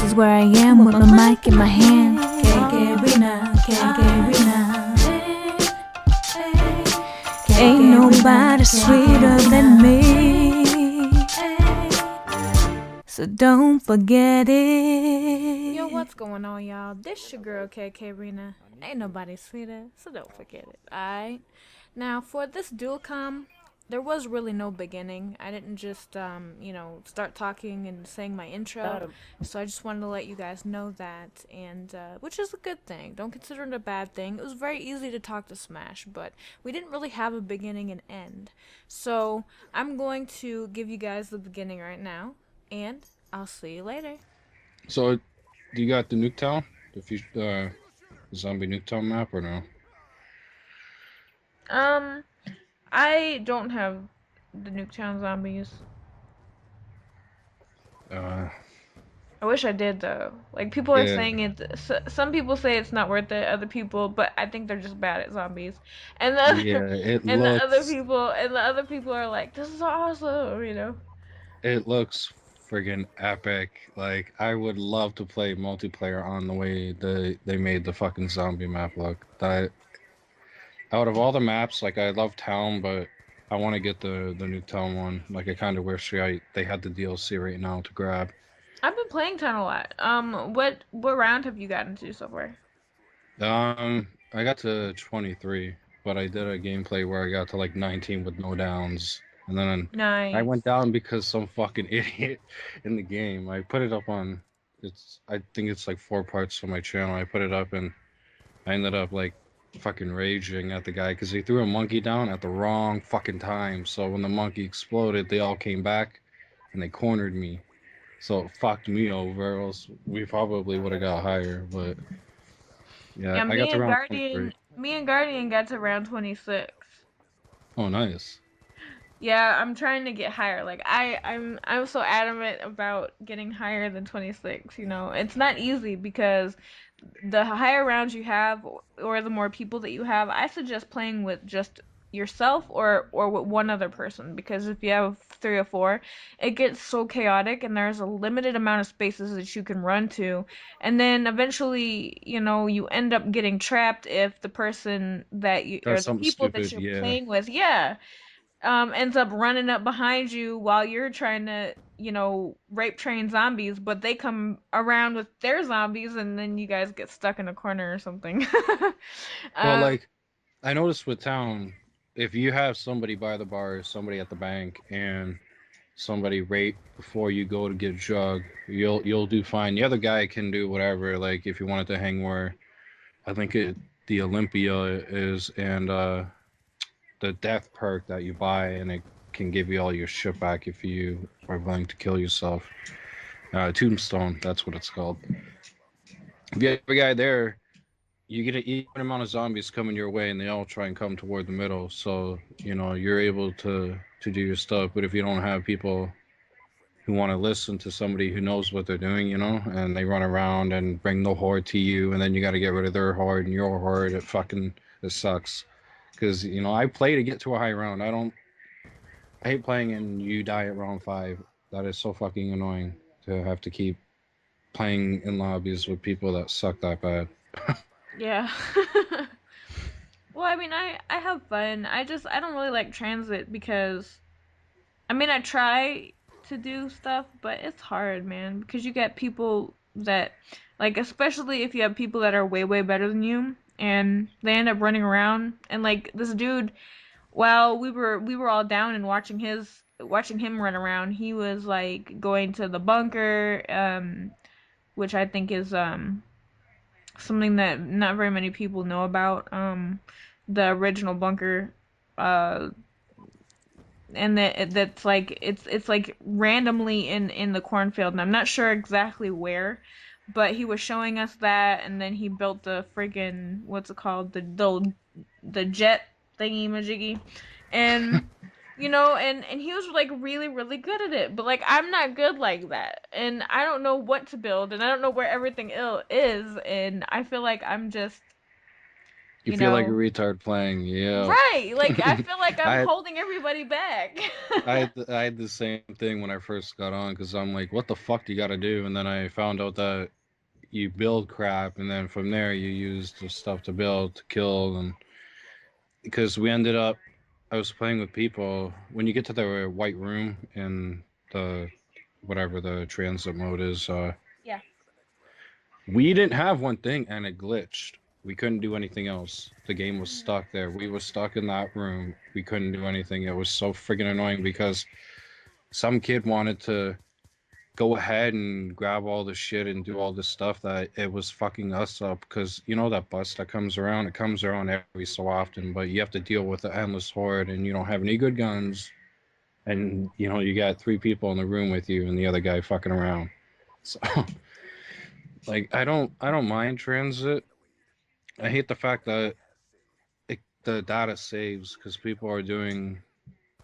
is where I am with my mic in my hand. Ain't nobody sweeter than me, so don't forget it. Yo, what's going on, y'all? This your girl KK Rena. Ain't nobody sweeter, so don't forget it. Alright. Now, for this dual comm, there was really no beginning. I didn't just, start talking and saying my intro. So I just wanted to let you guys know that, and which is a good thing. Don't consider it a bad thing. It was very easy to talk to Smash, but we didn't really have a beginning and end. So I'm going to give you guys the beginning right now, and I'll see you later. So, do you got the Nuketown? The zombie Nuketown map or no? I don't have the Nuketown zombies. I wish I did though. Like people are saying it. Some people say it's not worth it. Other people, but I think they're just bad at zombies. And the other people are like, this is awesome, you know. It looks friggin' epic. Like I would love to play multiplayer on the way they made the fucking zombie map look. Out of all the maps, like I love Town, but I want to get the Nuketown one. Like I kind of wish they had the DLC right now to grab. I've been playing Town a lot. What round have you gotten to so far? I got to 23, but I did a gameplay where I got to like 19 with no downs, and then Nice. I went down because some fucking idiot in the game. I put it up on I think it's like 4 parts on my channel. I put it up and I ended up like fucking raging at the guy because he threw a monkey down at the wrong fucking time. So when the monkey exploded, they all came back and they cornered me. So it fucked me over, or else we probably would have got higher, but yeah, I got to round 23. Me and Guardian got to round 26. Oh, nice. Yeah, I'm trying to get higher. Like I'm so adamant about getting higher than 26, you know. It's not easy because the higher rounds you have or the more people that you have, I suggest playing with just yourself or with one other person, because if you have 3 or 4, it gets so chaotic and there's a limited amount of spaces that you can run to, and then eventually, you know, you end up getting trapped if the person that you or That's the something people that stupid, you're yeah. playing with, ends up running up behind you while you're trying to, you know, rape train zombies, but they come around with their zombies and then you guys get stuck in a corner or something. Well, like, I noticed with Town, if you have somebody by the bar, somebody at the bank, and somebody rape before you go to get a jug, you'll do fine. The other guy can do whatever, like, if you wanted to hang where, I think the Olympia is, and, the death perk that you buy, and it can give you all your shit back if you are willing to kill yourself. Tombstone, that's what it's called. If you have a guy there, you get an even amount of zombies coming your way, and they all try and come toward the middle. So you know you're able to do your stuff. But if you don't have people who want to listen to somebody who knows what they're doing, you know, and they run around and bring the horde to you, and then you got to get rid of their horde and your horde, it sucks. Because, you know, I play to get to a high round. I hate playing and you die at round 5. That is so fucking annoying to have to keep playing in lobbies with people that suck that bad. Yeah. Well, I mean, I have fun. I don't really like transit because, I mean, I try to do stuff, but it's hard, man, because you get people that, like, especially if you have people that are way, way better than you, and they end up running around, and, like, this dude, while we were all down and watching him run around, he was, like, going to the bunker, which I think is, something that not very many people know about, the original bunker, uh, and that's like it's like randomly in the cornfield, and I'm not sure exactly where, but he was showing us that, and then he built the friggin' what's it called, the jet thingy majiggy, and you know, and he was like really really good at it, but like I'm not good like that, and I don't know what to build, and I don't know where everything is, and I feel like I'm just You feel like a retard playing, yeah. Right, like I feel like I'm I holding everybody back. I had the same thing when I first got on because I'm like, what the fuck do you got to do? And then I found out that you build crap, and then from there you use the stuff to build to kill, and because we ended up, I was playing with people. When you get to the white room in the whatever the transit mode is, Yeah. we didn't have one thing, and it glitched. We couldn't do anything else. The game was stuck there. We were stuck in that room. We couldn't do anything. It was so freaking annoying because some kid wanted to go ahead and grab all the shit and do all this stuff that it was fucking us up because you know that bus that comes around, it comes around every so often, but you have to deal with the endless horde and you don't have any good guns, and you know you got 3 people in the room with you and the other guy fucking around. So like I don't mind transit. I hate the fact that the data saves because people are doing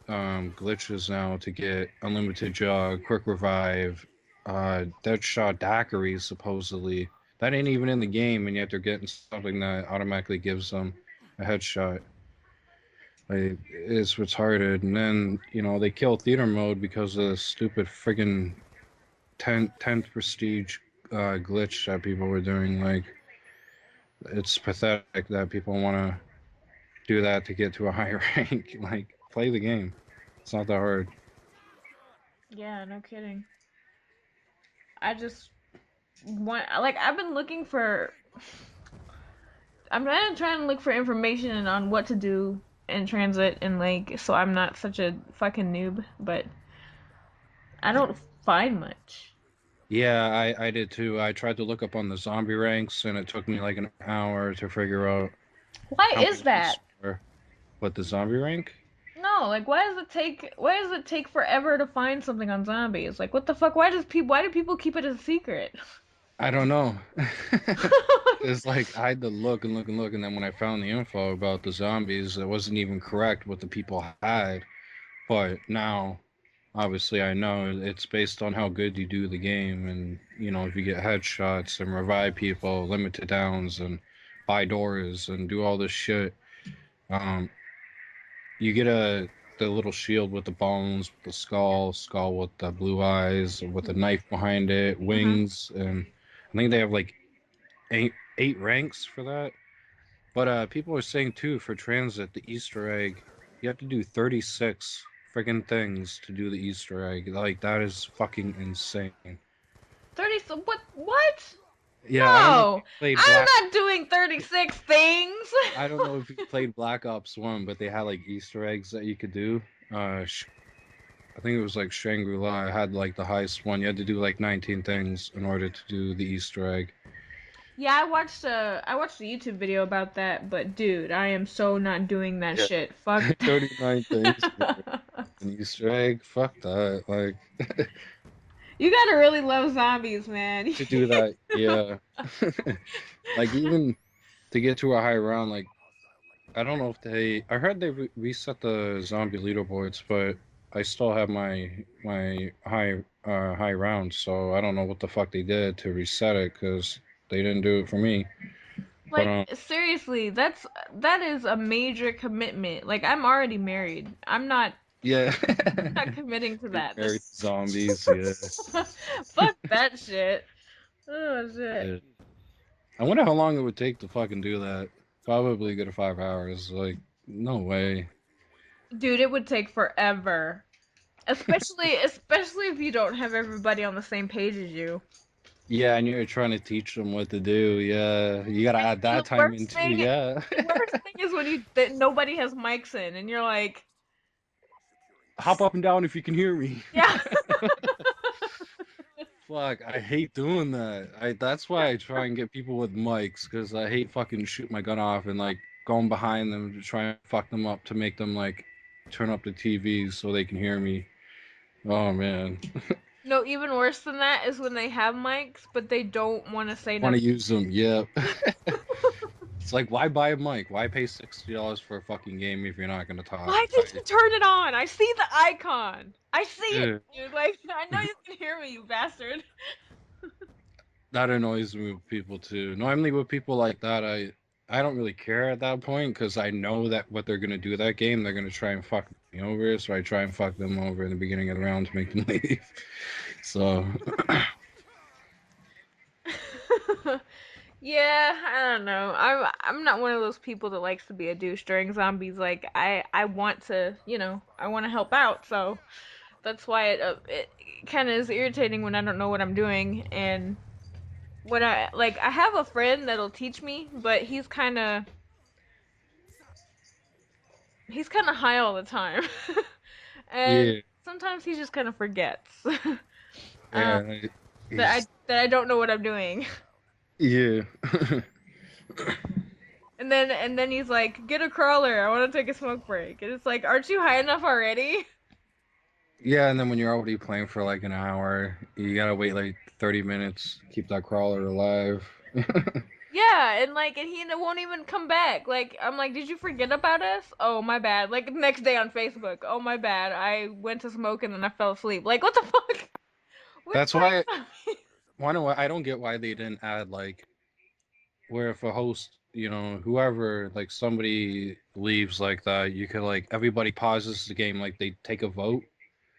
glitches now to get unlimited jug, quick revive, deadshot daiquiris supposedly. That ain't even in the game, and yet they're getting something that automatically gives them a headshot. Like, it's retarded. And then, you know, they kill theater mode because of the stupid friggin' 10th prestige glitch that people were doing. Like, it's pathetic that people want to do that to get to a higher rank. Like, play the game. It's not that hard. Yeah, no kidding. I just want, like, I've been looking for. I'm trying to look for information on what to do in transit and like, so I'm not such a fucking noob, but I don't find much. Yeah, I did too. I tried to look up on the zombie ranks, and it took me like an hour to figure out Why how is many that? were. What, the zombie rank? No, like why does it take forever to find something on zombies? Like what the fuck? Why do people keep it a secret? I don't know. It's like I had to look and look and look, and then when I found the info about the zombies, it wasn't even correct what the people had. But now, obviously, I know it's based on how good you do the game, and you know if you get headshots and revive people, limited downs, and buy doors and do all this shit. Um, you get the little shield with the bones, with the skull with the blue eyes, with a knife behind it, wings, and I think they have like eight ranks for that. But people are saying too for transit, the Easter egg, you have to do 36 friggin' things to do the Easter egg. Like that is fucking insane. 30, so what? Yeah, I don't know if No, you played I'm Black. not doing 36 things. I don't know if you played Black Ops 1, but they had like Easter eggs that you could do. I think it was like Shangri-La. I had like the highest one. You had to do like 19 things in order to do the Easter egg. Yeah, I watched a YouTube video about that, but dude, I am so not doing that Yeah. shit. Fuck. 39 things for an Easter egg. Fuck that. Like You gotta really love zombies, man. to do that, yeah. Like even to get to a high round, like I don't know if I heard they reset the zombie leaderboards, but I still have my high round, so I don't know what the fuck they did to reset it because they didn't do it for me. But Like seriously, that is a major commitment. Like I'm already married. yeah, I'm not committing to you're that. married to zombies. Yeah. Fuck that shit. Oh shit. Yeah. I wonder how long it would take to fucking do that. Probably a good 5 hours. Like no way. Dude, it would take forever. Especially if you don't have everybody on the same page as you. Yeah, and you're trying to teach them what to do. Yeah, you gotta add The that time in worst too. thing Yeah. the worst thing is when that nobody has mics in and you're like, Hop up and down if you can hear me. yeah. Fuck, I hate doing that. That's why I try and get people with mics because I hate fucking shoot my gun off and like going behind them to try and fuck them up to make them like turn up the TV so they can hear me. Oh man, No, even worse than that is when they have mics but they don't want to say want to nothing. use them? Yep. It's like why buy a mic? Why pay $60 for a fucking game if you're not gonna talk? Why did you turn it on? I see the icon. I see it, Yeah. dude. Like, I know you can hear me, you bastard. That annoys me with people too. Normally with people like that, I don't really care at that point because I know that what they're gonna do that game, they're gonna try and fuck me over. So I try and fuck them over in the beginning of the round to make them leave. So Yeah, I don't know. I'm not one of those people that likes to be a douche during zombies. Like I want to, I want to help out. So that's why it kind of is irritating when I don't know what I'm doing. And when I have a friend that'll teach me, but he's kind of high all the time. And yeah, sometimes he just kind of forgets um, yeah, that he's I don't know what I'm doing. yeah. And then he's like, "Get a crawler. I want to take a smoke break." And it's like, "Aren't you high enough already?" Yeah, and then when you're already playing for like an hour, you gotta wait like 30 minutes, keep that crawler alive. Yeah, and he won't even come back. Like I'm like, "Did you forget about us?" "Oh, my bad." Like next day on Facebook, "Oh, my bad. I went to smoke and then I fell asleep." Like what the fuck? We're That's playing why zombies. I don't get why they didn't add like where if a host, whoever like somebody leaves like that, you could like everybody pauses the game, like they take a vote.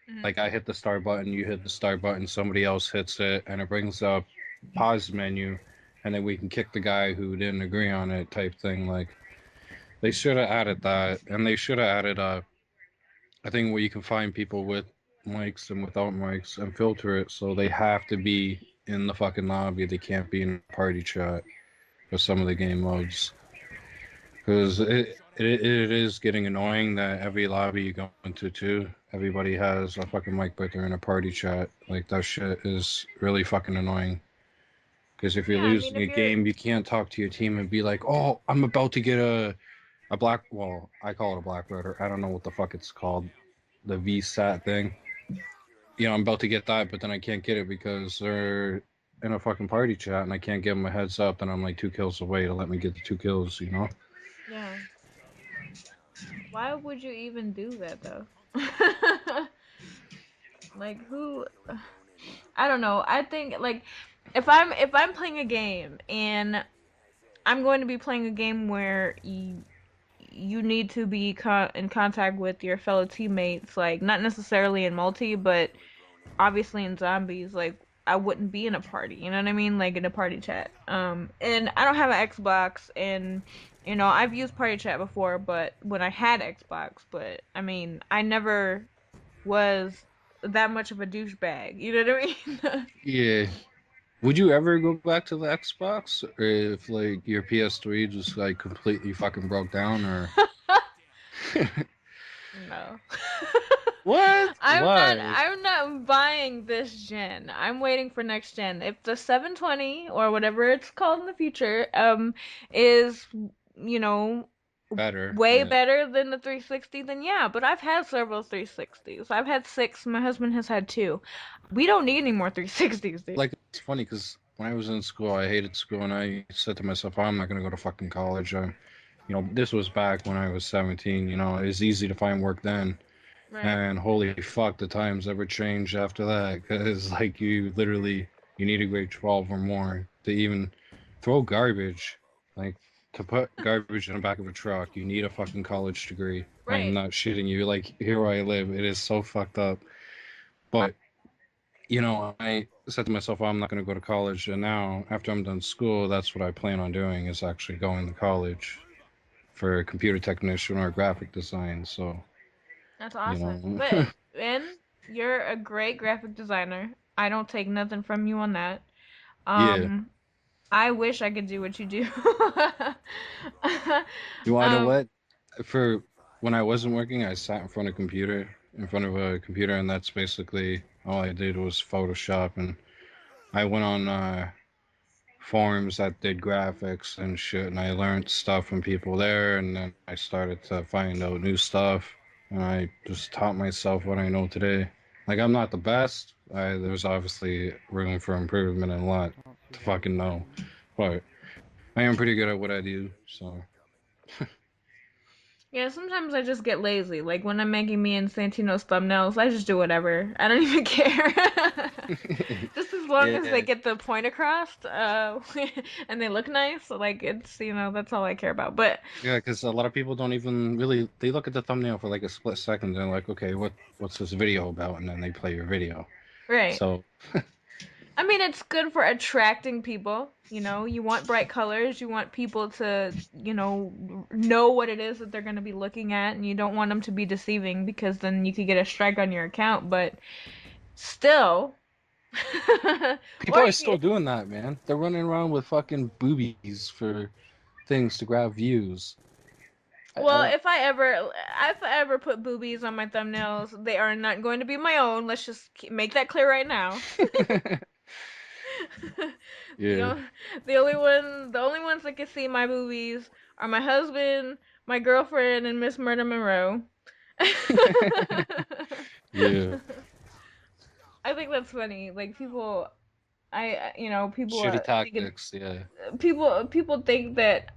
Mhm. Like I hit the start button, you hit the start button, somebody else hits it, and it brings up pause menu, and then we can kick the guy who didn't agree on it type thing. Like they should have added that, and they should have added I think where you can find people with mics and without mics and filter it so they have to be in the fucking lobby. They can't be in party chat for some of the game modes. Because it is getting annoying that every lobby you go into too, everybody has a fucking mic but they're in a party chat. Like that shit is really fucking annoying. Because if you're Yeah, I mean, losing if a you're game, you can't talk to your team and be like, "Oh, I'm about to get a black." Well, I call it a black letter. I don't know what the fuck it's called, the VSAT thing. I'm about to get that, but then I can't get it because they're in a fucking party chat and I can't give them a heads up. And I'm like 2 kills away to let me get the 2 kills. yeah. Why would you even do that though? Like who? I don't know. I think like if I'm playing a game and I'm going to be playing a game where you need to be in contact with your fellow teammates, like not necessarily in multi, but obviously in zombies, like I wouldn't be in a party, you know what I mean? Like in a party chat. And I don't have an Xbox, and I've used party chat before, but when I had Xbox, but I mean, I never was that much of a douchebag, you know what I mean? Yeah. Would you ever go back to the Xbox or if like your PS3 just like completely fucking broke down or No. what? I'm not Why? I'm not buying this gen. I'm waiting for next gen. If the 720 or whatever it's called in the future is, you know, Better. way Yeah. better than the 360, then yeah, but I've had several 360s. I've had 6, my husband has had 2. We don't need any more 360s, dude. Like it's funny because when I was in school, I hated school and I said to myself, I'm not gonna go to fucking college. This was back when I was 17. It was easy to find work then. Right. And holy fuck, the times ever changed after that. Because, like, you need a grade 12 or more to even throw garbage. Like, to put garbage in the back of a truck, you need a fucking college degree. I am Right. not shitting you. Like, here where I live, it is so fucked up. But, I said to myself, I'm not going to go to college. And now, after I'm done school, that's what I plan on doing is actually going to college for a computer technician or graphic design. So, That's you awesome. know, But Ben, you're a great graphic designer. I don't take nothing from you on that. yeah. Um, I wish I could do what you do. You want to know um, what? For when I wasn't working, I sat in front of a computer, and that's basically all I did was Photoshop. And I went on forums that did graphics and shit, and I learned stuff from people there. And then I started to find out new stuff, and I just taught myself what I know today. Like I'm not the best. There's obviously room for improvement and a lot to fucking know, but I am pretty good at what I do. So Yeah, sometimes I just get lazy. Like when I'm making me and Santino's thumbnails, I just do whatever. I don't even care. Just as long as they Yeah, get the point across, and they look nice, like it's, that's all I care about. But yeah, because a lot of people don't even really they look at the thumbnail for like a split second and they're like, okay, what's this video about? And then they play your video. right. So I mean, it's good for attracting people. You want bright colors. You want people to, know what it is that they're going to be looking at, and you don't want them to be deceiving because then you could get a strike on your account. But still, people or are still doing that, man. They're running around with fucking boobies for things to grab views. well, I if I ever put boobies on my thumbnails, they are not going to be my own. Let's just make that clear right now. don't. The Yeah. only, the only ones that can see my boobies are my husband, my girlfriend, and MsMurderMonroe. Yeah. I think that's funny. Like people, people Shitty think tactics. Yeah. people think that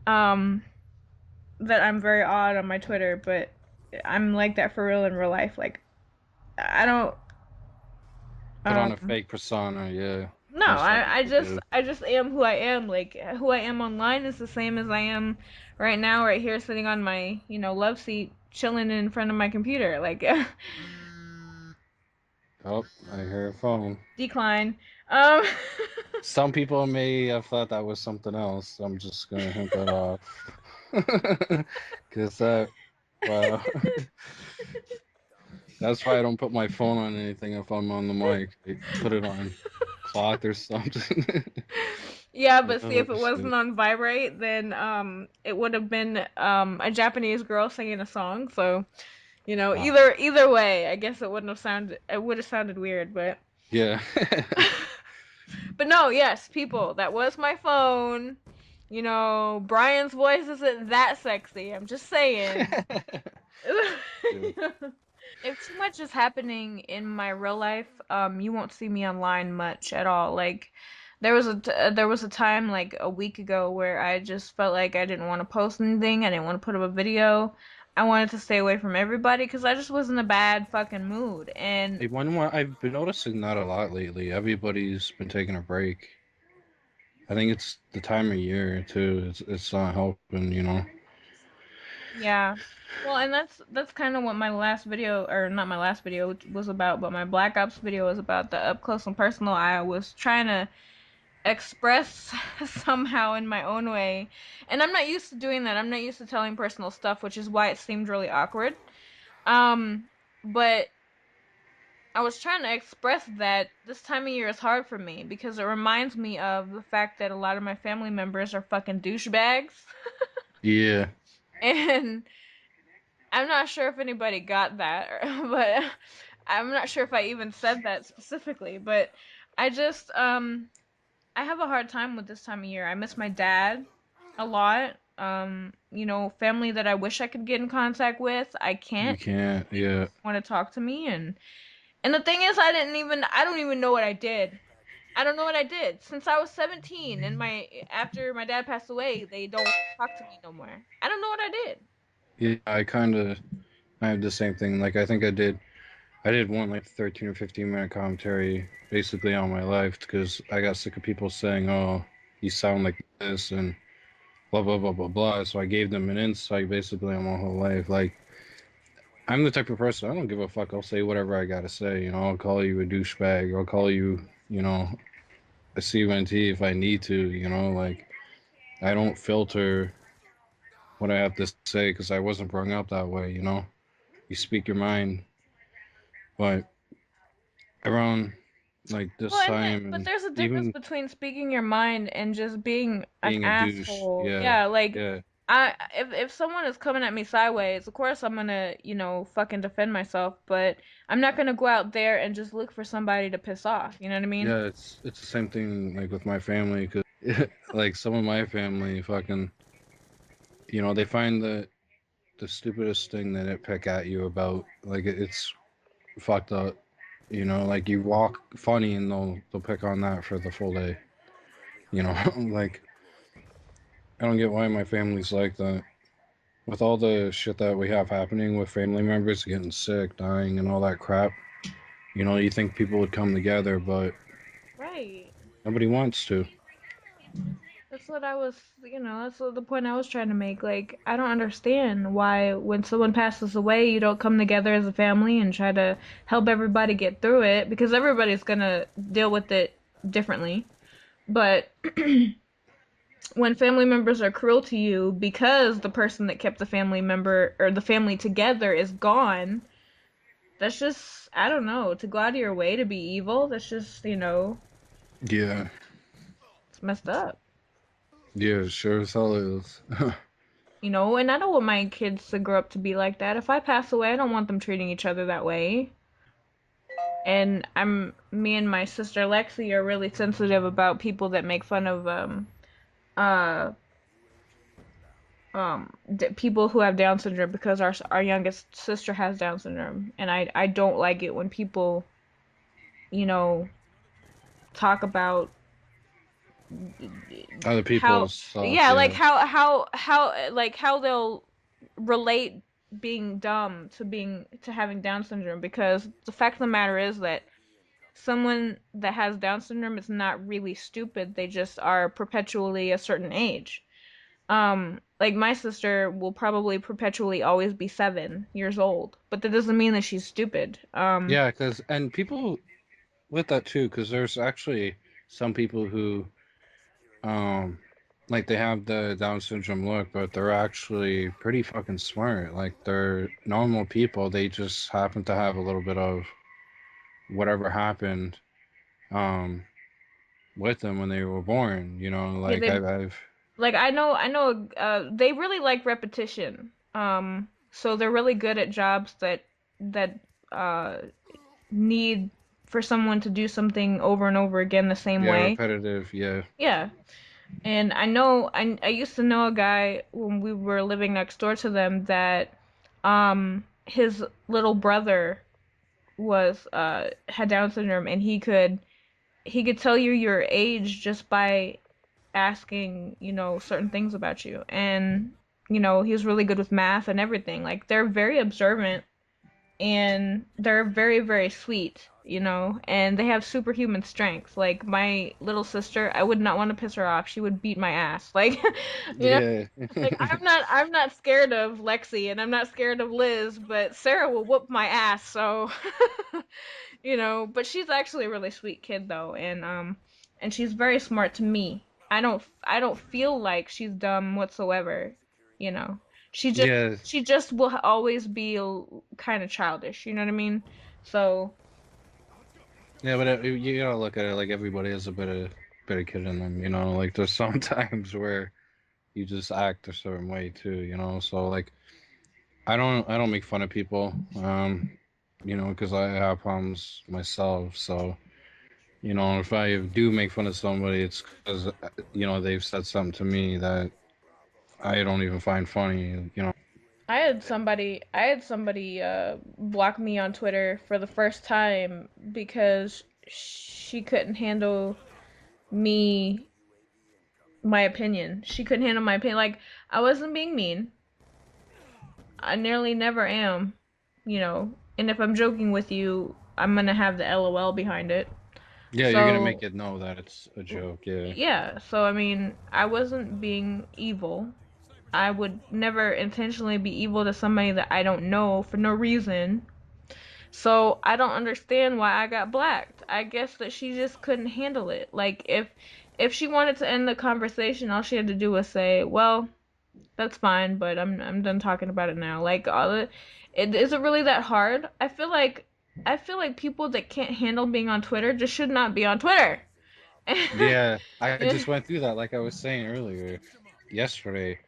I'm very odd on my Twitter, but I'm like that for real in real life. Like I don't Put on a um fake persona. Yeah. no, Most I, I people just do. I just am who I am. Like who I am online is the same as I am right now, right here, sitting on my love seat, chilling in front of my computer. Like Oh, I hear a phone. decline. Um, Some people may have thought that was something else. I'm just gonna hint that off. Cause wow. That's why I don't put my phone on anything if I'm on the mic. I put it on cloth or something. yeah, but see, Oh if it shit. wasn't on vibrate, then it would have been a Japanese girl singing a song. So Ah, either way, I guess it would have sounded weird, but. yeah. But no, yes, people, that was my phone. Brian's voice isn't that sexy. I'm just saying. Yeah. If too much is happening in my real life, you won't see me online much at all. Like, there was a time like a week ago where I just felt like I didn't want to post anything. I didn't want to put up a video. I wanted to stay away from everybody because I just was in a bad fucking mood. And Hey, I've been noticing that a lot lately. Everybody's been taking a break. I think it's the time of year too. It's not helping. yeah. Well, and that's kind of what my last video, or not my last video, was about, but my Black Ops video was about the up close and personal. I was trying to express somehow in my own way, and I'm not used to doing that. I'm not used to telling personal stuff, which is why it seemed really awkward. Um, but I was trying to express that this time of year is hard for me because it reminds me of the fact that a lot of my family members are fucking douchebags, Yeah. and I'm not sure if anybody got that, but I'm not sure if I even said that specifically, but I just I have a hard time with this time of year. I miss my dad a lot. Family that I wish I could get in contact with, I You can't. can't. They Yeah. want to talk to me, and the thing is I don't even know what I did. I don't know what I did. Since I was 17 and my after my dad passed away, they don't talk to me no more. I don't know what I did. Yeah. I have the same thing. Like I think I did one like 13 or 15 minute commentary basically on my life because I got sick of people saying, "Oh, you sound like this," and blah blah blah blah blah. So I gave them an insight basically on my whole life. Like I'm the type of person I don't give a fuck. I'll say whatever I gotta say. I'll call you a douchebag. I'll call you, a CUNT if I need to. Like I don't filter what I have to say because I wasn't brought up that way. You speak your mind, but around like Well, this and time but and there's a difference even between speaking your mind and just being an being a douche. asshole. Yeah, Yeah, like yeah, if someone is coming at me sideways, of course I'm gonna, fucking defend myself, but I'm not gonna go out there and just look for somebody to piss off. You know what I mean? yeah. It's the same thing like with my family because like some of my family fucking they find the stupidest thing that it pick at you about like it's fucked up. Like you walk funny and they'll pick on that for the full day. Like I don't get why my family's like that. with all the shit that we have happening with family members getting sick, dying, and all that crap, you know, you think people would come together, but Right. nobody wants to. That's what I was, that's what the point I was trying to make. Like, I don't understand why when someone passes away, you don't come together as a family and try to help everybody get through it because everybody's gonna deal with it differently. But when family members are cruel to you because the person that kept the family member or the family together is gone, that's just, I don't know, to go out of your way to be evil, that's just, Yeah. it's messed up. Yeah, sure as hell is. And I don't want my kids to grow up to be like that. If I pass away, I don't want them treating each other that way. And me and my sister Lexi are really sensitive about people that make fun of uh people who have Down syndrome because our youngest sister has Down syndrome, and I don't like it when people, you know, talk about Other how people's stuff, yeah, like yeah. how they'll relate being dumb to having Down syndrome, because the fact of the matter is that someone that has Down syndrome is not really stupid. They just are perpetually a certain age. Like my sister will probably perpetually always be 7 years old, but that doesn't mean that she's stupid. Yeah, and people with that too, because there's actually some people who, um, like they have the Down syndrome look, but they're actually pretty fucking smart. Like they're normal people. They just happen to have a little bit of whatever happened, um, with them when they were born. You know, Yeah, like they I've like I know they really like repetition. So they're really good at jobs that uh need for someone to do something over and over again the same yeah, way. repetitive, yeah. Yeah. And I used to know a guy when we were living next door to them that his little brother was had Down syndrome, and he could tell you your age just by asking, certain things about you. And he was really good with math and everything. Like, they're very observant, and they're very, very sweet, and they have superhuman strength. Like my little sister, I would not want to piss her off. She would beat my ass. Like, you know, Yeah. like I'm not scared of Lexi, and I'm not scared of Liz, but Sarah will whoop my ass. So, but she's actually a really sweet kid though, and she's very smart to me. I don't feel like she's dumb whatsoever, you know. She just Yeah. she just will always be kind of childish, you know what I mean? So, Yeah, but you gotta look at it like everybody has a bit of kid in them, you know. Like there's some times where you just act a certain way too, you know. So like I don't make fun of people, you know, because I have problems myself. So you know, if I do make fun of somebody, it's because you know they've said something to me that I don't even find funny, you know. I had somebody block me on Twitter for the first time because she couldn't handle me my opinion. She couldn't handle my opinion. Like, I wasn't being mean. I nearly never am, And if I'm joking with you, I'm gonna have the LOL behind it. Yeah, you're gonna make So, it know that it's a joke. Yeah. yeah. So I mean, I wasn't being evil. I would never intentionally be evil to somebody that I don't know for no reason. So I don't understand why I got blacked. I guess that she just couldn't handle it. Like, if she wanted to end the conversation, all she had to do was say, "Well, that's fine, but I'm done talking about it now." Like, is it really that hard? I feel like people that can't handle being on Twitter just should not be on Twitter. Yeah, I Yeah. just went through that, like I was saying earlier, yesterday.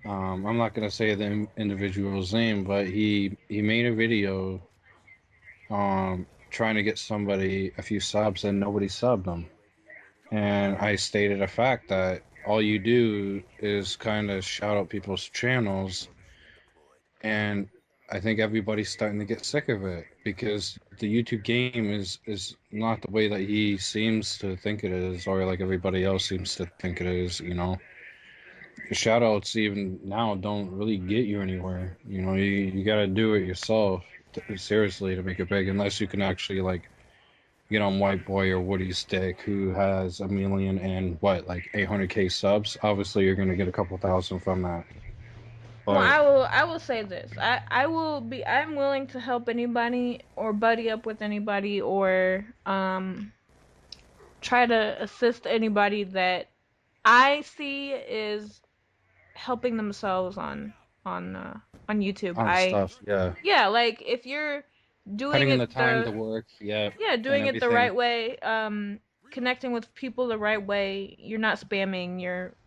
I'm not gonna say the individual's name, but he made a video, trying to get somebody a few subs, and nobody subbed him. And I stated a fact that all you do is kind of shout out people's channels, and I think everybody's starting to get sick of it because the YouTube game is not the way that he seems to think it is, or like everybody else seems to think it is, you know. shoutouts even now don't really get you anywhere. You know, you gotta do it yourself seriously to make it big, unless you can actually like get on White Boy or Woody Stick, who has 1 million and what, like 800K subs. Obviously, you're gonna get a couple thousand from that. Well, But I will say this. I'm willing to help anybody or buddy up with anybody or try to assist anybody that I see is helping themselves on YouTube. on stuff, yeah, Yeah, like if you're doing putting in the it time to work, yeah, yeah, and doing it the everything. right way, connecting with people the right way, you're not spamming,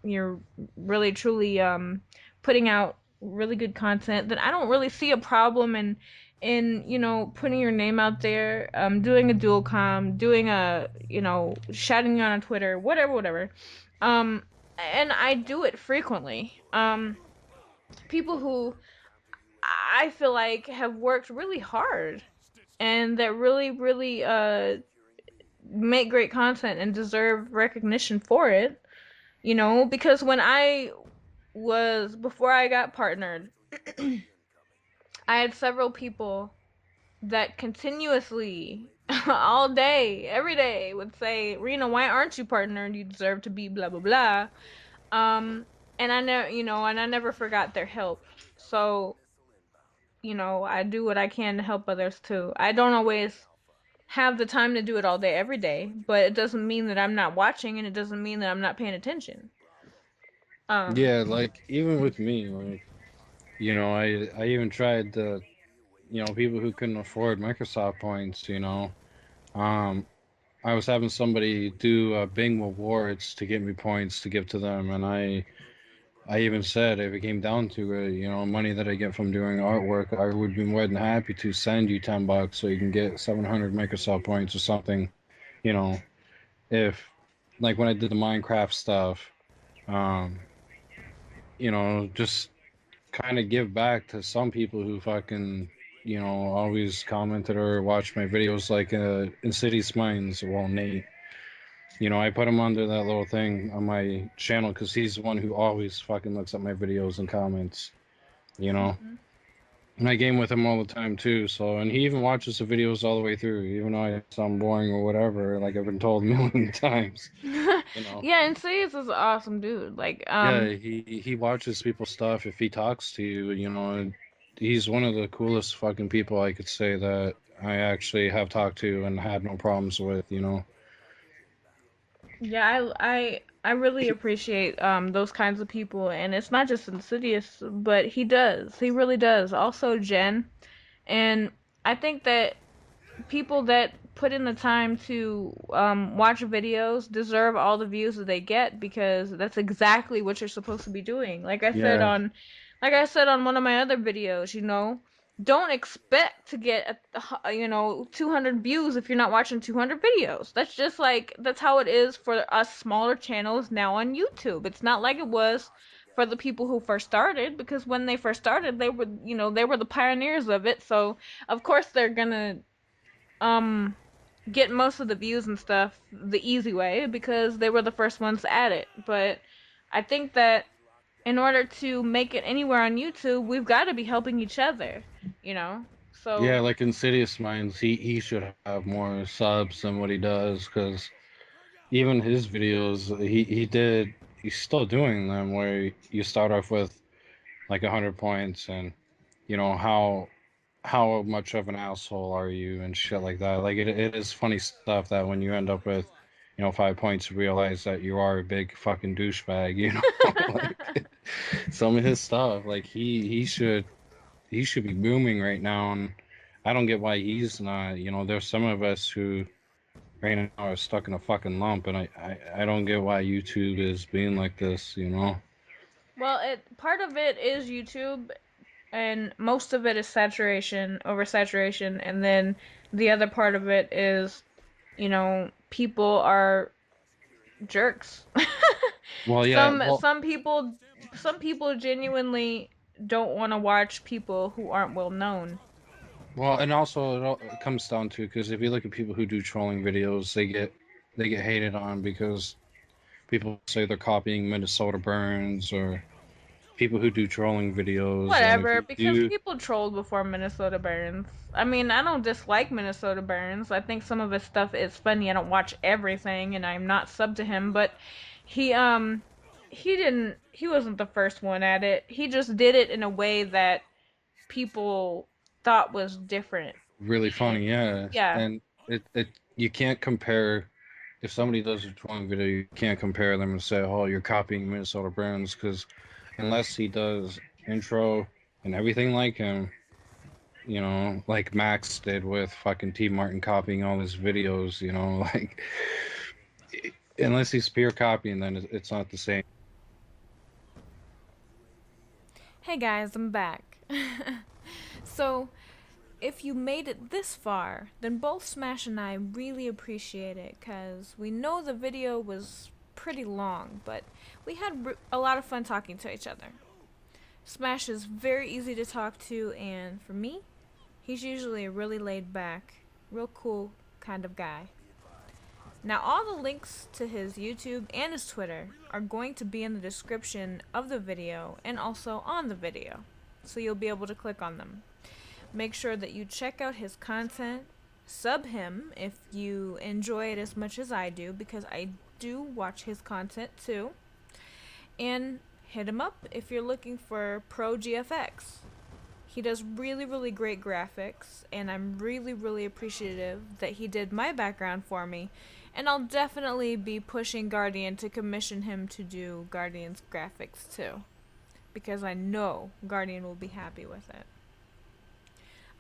you're really truly putting out really good content, then I don't really see a problem in putting your name out there, doing a dual com, doing a shouting on Twitter, whatever. Um and I do it frequently. People who I feel like have worked really hard and that really make great content and deserve recognition for it, because when I was before I got partnered, I had several people that continuously all day, every day would say, "Rena, why aren't you partnered? You deserve to be blah blah blah." Um and I never forgot their help. So, I do what I can to help others too. I don't always have the time to do it all day every day, but it doesn't mean that I'm not watching and it doesn't mean that I'm not paying attention. Um Yeah, like even with me, like I even tried the people who couldn't afford Microsoft points. Um, I was having somebody do Bing rewards to get me points to give to them, and I even said if it came down to it, money that I get from doing artwork, I would be more than happy to send you $10 so you can get 700 Microsoft points or something. You know, if like when I did the Minecraft stuff, um, just kind of give back to some people who fucking always commented or watched my videos, like Insidious Minds. Well, Nate. I put him under that little thing on my channel because he's the one who always fucking looks at my videos and comments. You know, mhm. and I game with him all the time too. So, and he even watches the videos all the way through, even though I sound boring or whatever. Like I've been told a million times. You know. Yeah, and Sirius is an awesome dude. Like, Yeah, he watches people's stuff. If he talks to you, and he's one of the coolest fucking people I could say that I actually have talked to and had no problems with. yeah, I really appreciate those kinds of people, and it's not just Insidious, but he does. He really does. Also Jen, and I think that people that put in the time to watch videos deserve all the views that they get because that's exactly what you're supposed to be doing. Yeah, Like I said on one of my other videos, don't expect to get 200 views if you're not watching 200 videos. That's just like that's how it is for us smaller channels now on YouTube. It's not like it was for the people who first started because when they first started, they were the pioneers of it. So, of course they're going to um get most of the views and stuff the easy way because they were the first ones at it. But I think that in order to make it anywhere on YouTube, we've got to be helping each other, you know? yeah. So, Like Insidious Minds, he should have more subs than what he does because even his videos, he's still doing them where you start off with like 100 points and how much of an asshole are you and shit like that. Like it is funny stuff that when you end up with 5 points, you realize that you are a big fucking douchebag. Like some of his stuff, like he should be booming right now, and I don't get why he's not. There's some of us who right now are stuck in a fucking lump, and I don't get why YouTube is being like this. well, it part of it is YouTube and most of it is saturation, oversaturation, and then the other part of it is, people are jerks. Well, yeah, some well, some people some people genuinely don't want to watch people who aren't well known. and also it comes down to because if you look at people who do trolling videos, they get hated on people say they're copying Minnesota Burns or people who do trolling videos. Whatever, because people trolled before Minnesota Burns. I mean, I don't dislike Minnesota Burns. I think some of his stuff is funny. I don't watch everything, and I'm not sub to him, but he wasn't the first one at it. He just did it in a way that people thought was different. Really funny, yeah. Yeah. And you can't compare. If somebody does a trolling video, you can't compare them and say, "Oh, you're copying Minnesota Burns," because unless he does intro and everything like him, you know, like Max did with fucking T Martin copying all his videos, you know, like unless he's pure copying, then it's not the same. Hey guys, I'm back. So, if you made it this far, then both Smash and I really appreciate it, because we know the video was pretty long, but we had a lot of fun talking to each other. Smash is very easy to talk to, and for me, he's usually a really laid back, real cool kind of guy. Now all the links to his YouTube and his Twitter are going to be in the description of the video and also on the video, so you'll be able to click on them. Make sure that you check out his content, sub him if you enjoy it as much as I do, because I do watch his content too, and hit him up if you're looking for pro GFX. He does really great graphics, and I'm really appreciative that he did my background for me, and I'll definitely be pushing Guardian to commission him to do Guardian's graphics too, because I know Guardian will be happy with it.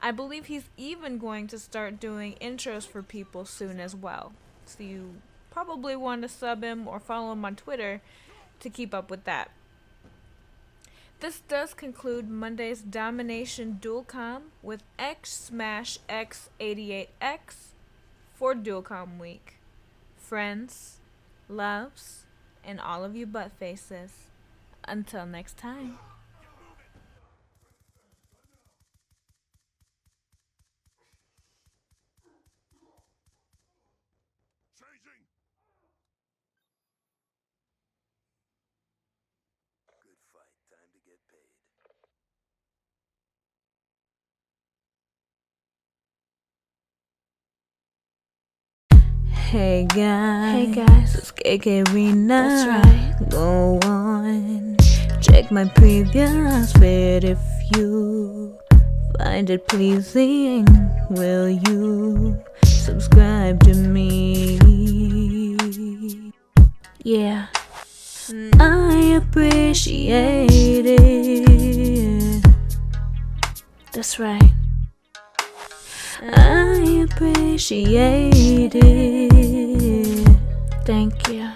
I believe he's even going to start doing intros for people soon as well, so you probably want to sub him or follow him on Twitter to keep up with that. This does conclude Monday's Domination Dual Comm with X-Smash X88X for Dual Comm Week. Friends, loves, and all of you butt faces. Until next time. Hey guys, it's KK That's right. Go on, check my previous vid if you find it pleasing. Will you subscribe to me? Yeah, I appreciate it. That's right. I appreciate it. Thank you.